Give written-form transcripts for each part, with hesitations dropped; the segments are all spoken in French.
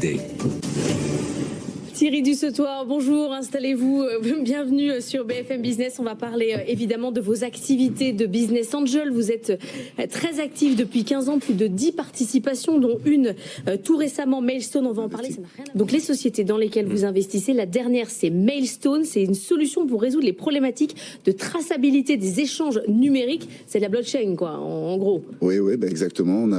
Day. Thierry Dussetoir, bonjour, installez-vous, bienvenue sur BFM Business. On va parler évidemment de vos activités de Business Angel. Vous êtes très actif depuis 15 ans, plus de 10 participations, dont une tout récemment, Mailstone, on va en parler. Ça n'a rien à voir. Donc les sociétés dans lesquelles vous investissez, la dernière c'est Mailstone, c'est une solution pour résoudre les problématiques de traçabilité des échanges numériques. C'est de la blockchain quoi, en gros. Oui, exactement.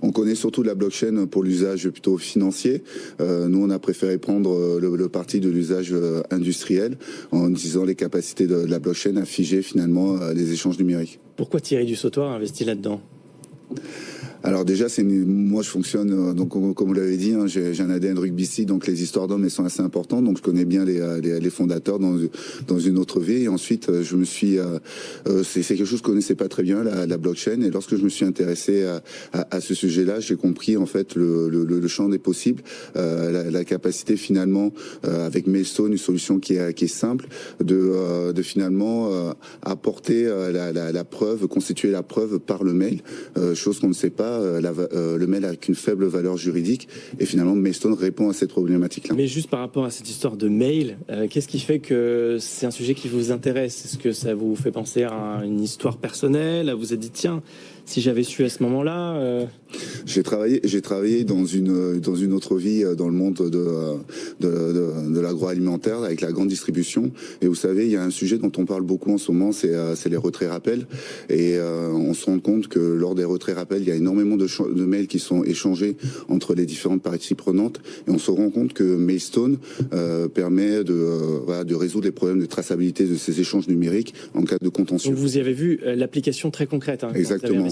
On connaît surtout la blockchain pour l'usage plutôt financier. Nous, on a préféré prendre le parti de l'usage industriel en utilisant les capacités de la blockchain à figer finalement les échanges numériques. Pourquoi Thierry Dussetoir a investi là-dedans ? Alors déjà, moi je fonctionne, donc comme vous l'avez dit, hein, j'ai un ADN rugbystique, donc les histoires d'hommes elles sont assez importantes, donc je connais bien les fondateurs dans une autre vie. Et ensuite, je me suis, c'est quelque chose que je connaissais pas très bien, la blockchain. Et lorsque je me suis intéressé à ce sujet-là, j'ai compris en fait le champ des possibles, la capacité finalement avec Mailstone, une solution qui est simple, de finalement apporter la preuve, constituer la preuve par le mail, chose qu'on ne sait pas. Le mail a qu'une faible valeur juridique et finalement Mailstone répond à cette problématique-là. Mais juste par rapport à cette histoire de mail, qu'est-ce qui fait que c'est un sujet qui vous intéresse ? Est-ce que ça vous fait penser à une histoire personnelle ? Vous vous êtes dit tiens, si j'avais su à ce moment-là. J'ai travaillé dans une autre vie dans le monde de l'agroalimentaire avec la grande distribution. Et vous savez, il y a un sujet dont on parle beaucoup en ce moment, c'est les retraits-rappels. Et on se rend compte que lors des retraits-rappels, il y a énormément de mails qui sont échangés entre les différentes parties prenantes. Et on se rend compte que Mailstone permet de résoudre les problèmes de traçabilité de ces échanges numériques en cas de contentieux. Donc vous y avez vu l'application très concrète. Hein, Exactement.